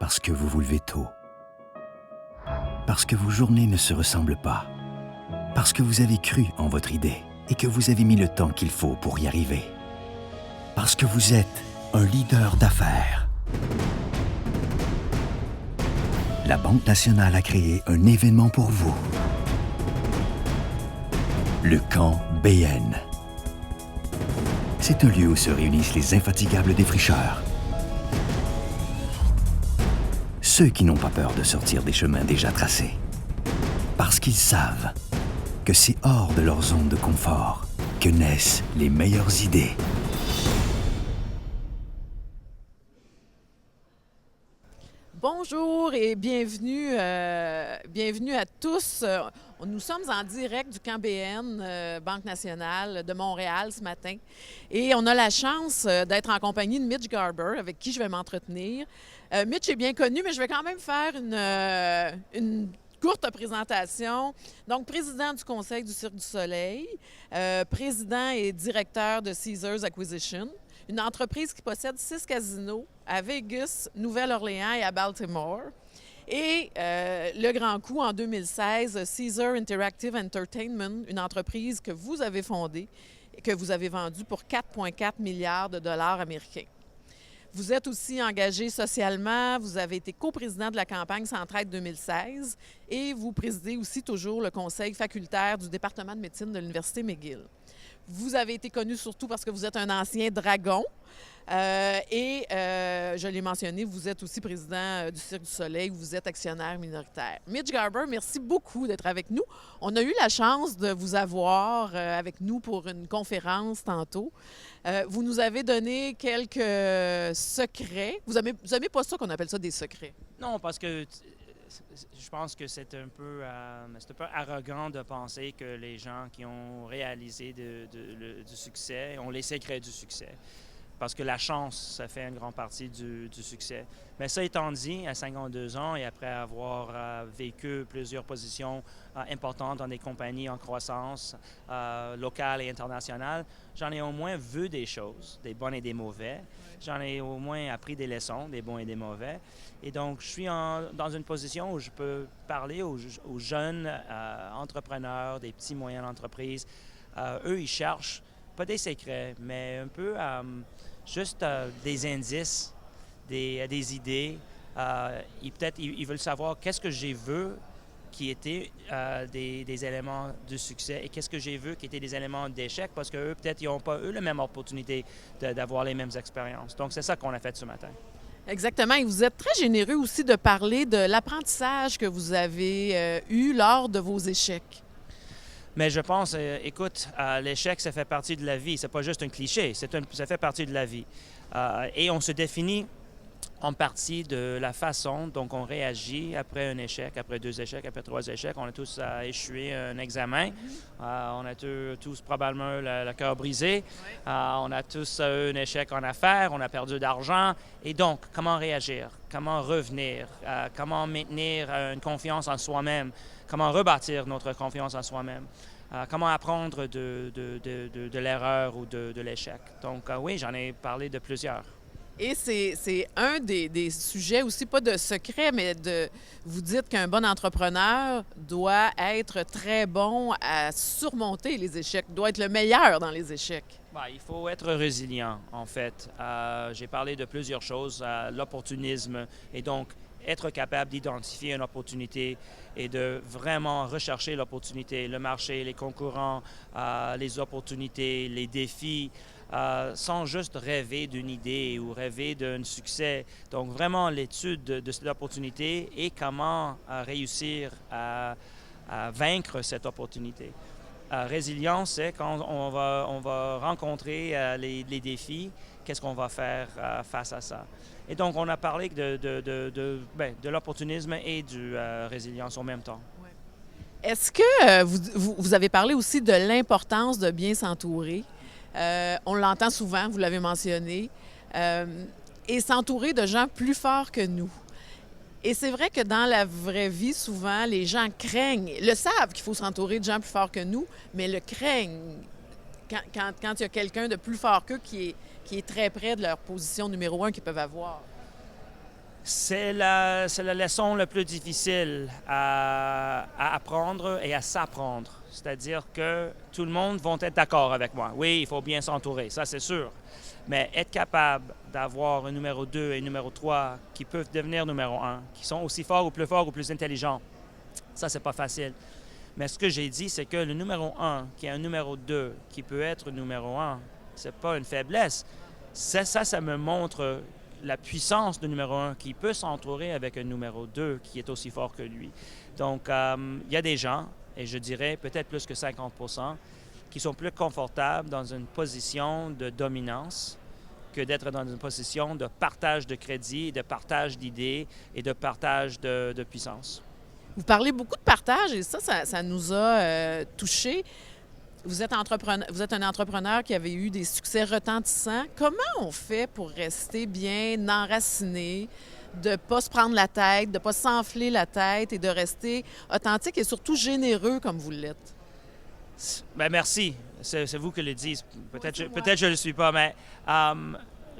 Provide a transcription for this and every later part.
parce que vous vous levez tôt, parce que vos journées ne se ressemblent pas, parce que vous avez cru en votre idée et que vous avez mis le temps qu'il faut pour y arriver, parce que vous êtes un leader d'affaires. La Banque nationale a créé un événement pour vous. Le camp BN. C'est un lieu où se réunissent les infatigables défricheurs. Ceux qui n'ont pas peur de sortir des chemins déjà tracés. Parce qu'ils savent que c'est hors de leur zone de confort que naissent les meilleures idées. Bonjour et bienvenue, bienvenue à tous. Nous sommes en direct du camp BN, Banque nationale de Montréal ce matin. Et on a la chance d'être en compagnie de Mitch Garber, avec qui je vais m'entretenir. Mitch est bien connu, mais je vais quand même faire une courte présentation. Donc, président du Conseil du Cirque du Soleil, président et directeur de Caesars Acquisition, une entreprise qui possède 6 casinos à Vegas, Nouvelle-Orléans et à Baltimore. Et le grand coup, en 2016, Caesars Interactive Entertainment, une entreprise que vous avez fondée et que vous avez vendue pour 4,4 milliards de dollars américains. Vous êtes aussi engagé socialement, vous avez été coprésident de la campagne Centraide 2016 et vous présidez aussi toujours le conseil facultaire du département de médecine de l'Université McGill. Vous avez été connu surtout parce que vous êtes un ancien dragon je l'ai mentionné, vous êtes aussi président du Cirque du Soleil, vous êtes actionnaire minoritaire. Mitch Garber, merci beaucoup d'être avec nous. On a eu la chance de vous avoir avec nous pour une conférence tantôt. Vous nous avez donné quelques secrets. Vous aimez pas ça qu'on appelle ça des secrets? Non, parce que je pense que c'est un peu arrogant de penser que les gens qui ont réalisé du succès ont les secrets du succès. Parce que la chance, ça fait une grande partie du succès. Mais ça étant dit, à 52 ans et après avoir vécu plusieurs positions importantes dans des compagnies en croissance locale et internationale, j'en ai au moins vu des choses, des bonnes et des mauvais. J'en ai au moins appris des leçons, des bons et des mauvais. Et donc, je suis dans une position où je peux parler aux jeunes entrepreneurs, des petits moyennes entreprises. Eux, ils cherchent, pas des secrets, mais un peu juste des indices, des idées. Ils veulent savoir qu'est-ce que j'ai vu qui étaient des éléments de succès et qu'est-ce que j'ai vu qui étaient des éléments d'échec parce qu'eux, peut-être, ils n'ont pas eu la même opportunité d'avoir les mêmes expériences. Donc, c'est ça qu'on a fait ce matin. Exactement. Et vous êtes très généreux aussi de parler de l'apprentissage que vous avez eu lors de vos échecs. Mais je pense, écoute, l'échec, ça fait partie de la vie. C'est pas juste un cliché, ça fait partie de la vie. Et on se définit en partie de la façon dont on réagit après un échec, après 2 échecs, après 3 échecs. On a tous échoué un examen. On a tous probablement le cœur brisé. On a tous eu un échec en affaires. On a perdu d'argent. Et donc, comment réagir? Comment revenir? Comment maintenir une confiance en soi-même? Comment rebâtir notre confiance en soi-même? Comment apprendre de l'erreur ou de l'échec? Donc, oui, j'en ai parlé de plusieurs. Et c'est un des sujets aussi, pas de secret, mais vous dites qu'un bon entrepreneur doit être très bon à surmonter les échecs, doit être le meilleur dans les échecs. Il faut être résilient, en fait. J'ai parlé de plusieurs choses, l'opportunisme, et donc être capable d'identifier une opportunité et de vraiment rechercher l'opportunité, le marché, les concurrents, les opportunités, les défis, sans juste rêver d'une idée ou rêver d'un succès. Donc vraiment l'étude de cette opportunité et comment réussir à vaincre cette opportunité. Résilience, c'est quand on va rencontrer les défis, qu'est-ce qu'on va faire face à ça. Et donc, on a parlé de l'opportunisme et du résilience en même temps. Ouais. Est-ce que vous avez parlé aussi de l'importance de bien s'entourer? On l'entend souvent, vous l'avez mentionné, et s'entourer de gens plus forts que nous. Et c'est vrai que dans la vraie vie, souvent, les gens craignent, le savent qu'il faut s'entourer de gens plus forts que nous, mais le craignent quand il y a quelqu'un de plus fort qu'eux qui est très près de leur position numéro 1 qu'ils peuvent avoir. C'est la leçon la plus difficile à apprendre et à s'apprendre. C'est-à-dire que tout le monde va être d'accord avec moi. Oui, il faut bien s'entourer, ça c'est sûr. Mais être capable d'avoir un numéro 2 et un numéro 3 qui peuvent devenir numéro 1, qui sont aussi forts ou plus intelligents, ça c'est pas facile. Mais ce que j'ai dit, c'est que le numéro 1, qui est un numéro 2, qui peut être numéro 1, c'est pas une faiblesse. Ça me montre la puissance du numéro 1 qui peut s'entourer avec un numéro 2 qui est aussi fort que lui. Donc, il y a des gens, et je dirais peut-être plus que 50%, qui sont plus confortables dans une position de dominance que d'être dans une position de partage de crédit, de partage d'idées et de partage de puissance. Vous parlez beaucoup de partage et ça nous a touchés. Vous êtes un entrepreneur qui avait eu des succès retentissants. Comment on fait pour rester bien enraciné, de ne pas se prendre la tête, de ne pas s'enfler la tête et de rester authentique et surtout généreux comme vous l'êtes? Bien, merci. C'est vous qui le dites. Peut-être Oui, je ne le suis pas, mais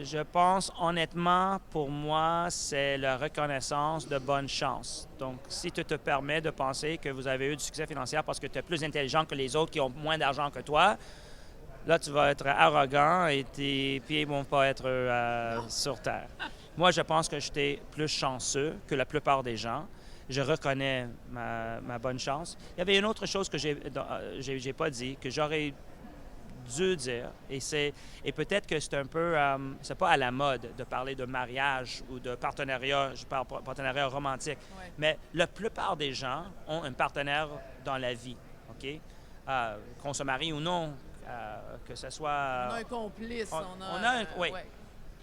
je pense honnêtement, pour moi, c'est la reconnaissance de bonne chance. Donc, si tu te permets de penser que vous avez eu du succès financier parce que tu es plus intelligent que les autres qui ont moins d'argent que toi, là, tu vas être arrogant et tes pieds ne vont pas être sur terre. Moi, je pense que j'étais plus chanceux que la plupart des gens. Je reconnais ma bonne chance. Il y avait une autre chose que j'ai pas dit, que j'aurais dû dire, et peut-être que c'est un peu, c'est pas à la mode de parler de mariage ou de partenariat, je parle partenariat romantique, ouais. Mais la plupart des gens ont un partenaire dans la vie, OK? Qu'on se marie ou non, que ce soit... On a un complice, oui. Ouais.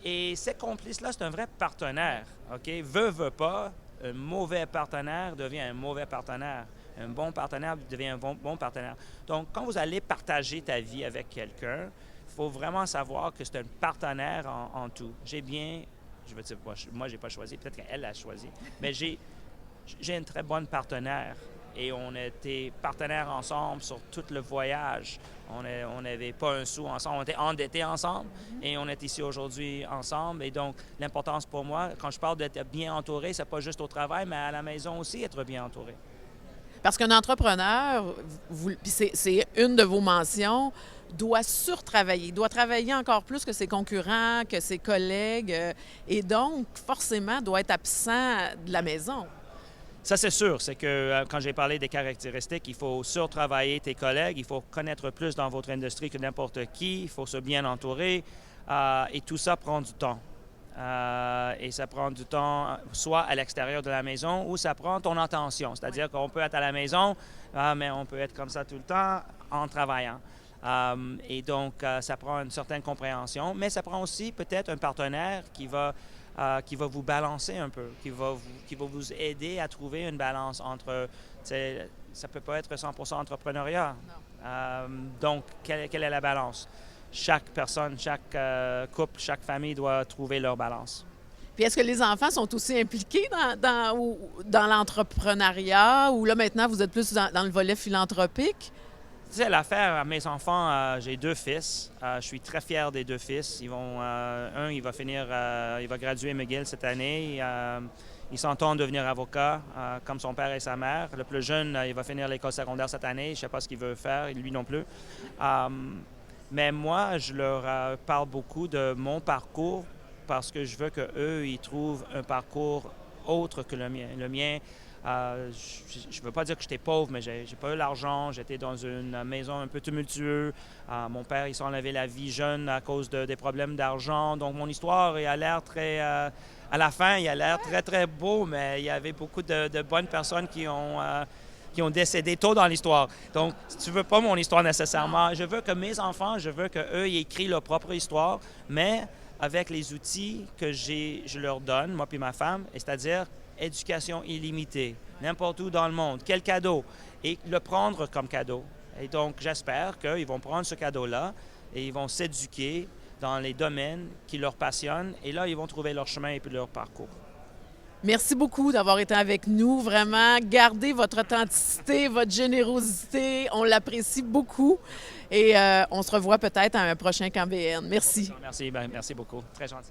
Et ces complices-là, c'est un vrai partenaire, OK? Veut pas, un mauvais partenaire devient un mauvais partenaire. Un bon partenaire devient un bon partenaire. Donc, quand vous allez partager ta vie avec quelqu'un, il faut vraiment savoir que c'est un partenaire en tout. Je veux dire, moi, je n'ai pas choisi, peut-être qu'elle a choisi, mais j'ai une très bonne partenaire. Et on était partenaires ensemble sur tout le voyage. On n'avait pas un sou ensemble, on était endettés ensemble et on est ici aujourd'hui ensemble. Et donc, l'importance pour moi, quand je parle d'être bien entouré, c'est pas juste au travail, mais à la maison aussi, être bien entouré. Parce qu'un entrepreneur, puis c'est une de vos mentions, doit surtravailler, doit travailler encore plus que ses concurrents, que ses collègues, et donc, forcément, doit être absent de la maison. Ça, c'est sûr. C'est que quand j'ai parlé des caractéristiques, il faut surtravailler tes collègues, il faut connaître plus dans votre industrie que n'importe qui, il faut se bien entourer, et tout ça prend du temps. Et ça prend du temps soit à l'extérieur de la maison ou ça prend ton attention. C'est-à-dire qu'on peut être à la maison, mais on peut être comme ça tout le temps en travaillant. Et donc, ça prend une certaine compréhension, mais ça prend aussi peut-être un partenaire qui va vous balancer un peu, qui va vous aider à trouver une balance entre, ça ne peut pas être 100% entrepreneuriat. Donc, quelle est la balance? Chaque personne, chaque couple, chaque famille doit trouver leur balance. Puis est-ce que les enfants sont aussi impliqués dans l'entrepreneuriat ou là maintenant vous êtes plus dans le volet philanthropique? C'est l'affaire à mes enfants, j'ai 2 fils. Je suis très fier des 2 fils. Il va graduer McGill cette année. Il s'entend devenir avocat, comme son père et sa mère. Le plus jeune, il va finir l'école secondaire cette année. Je ne sais pas ce qu'il veut faire, lui non plus. Mais moi, je leur parle beaucoup de mon parcours parce que je veux qu'eux, ils trouvent un parcours autre que le mien. Le mien, je ne veux pas dire que j'étais pauvre, mais j'ai pas eu l'argent. J'étais dans une maison un peu tumultueuse. Mon père, il s'est enlevé la vie jeune à cause des problèmes d'argent. Donc, mon histoire, il a l'air très... à la fin, il a l'air très, très beau, mais il y avait beaucoup de bonnes personnes qui ont décédé tôt dans l'histoire. Donc, si tu veux pas mon histoire nécessairement, je veux que mes enfants, je veux qu'eux, ils écrivent leur propre histoire, mais avec les outils que je leur donne, moi puis ma femme, c'est-à-dire éducation illimitée, n'importe où dans le monde, quel cadeau, et le prendre comme cadeau. Et donc, j'espère qu'ils vont prendre ce cadeau-là et ils vont s'éduquer dans les domaines qui leur passionnent, et là, ils vont trouver leur chemin et puis leur parcours. Merci beaucoup d'avoir été avec nous. Vraiment, gardez votre authenticité, votre générosité. On l'apprécie beaucoup. Et on se revoit peut-être à un prochain Camp BN. Merci. Merci beaucoup. Très gentil.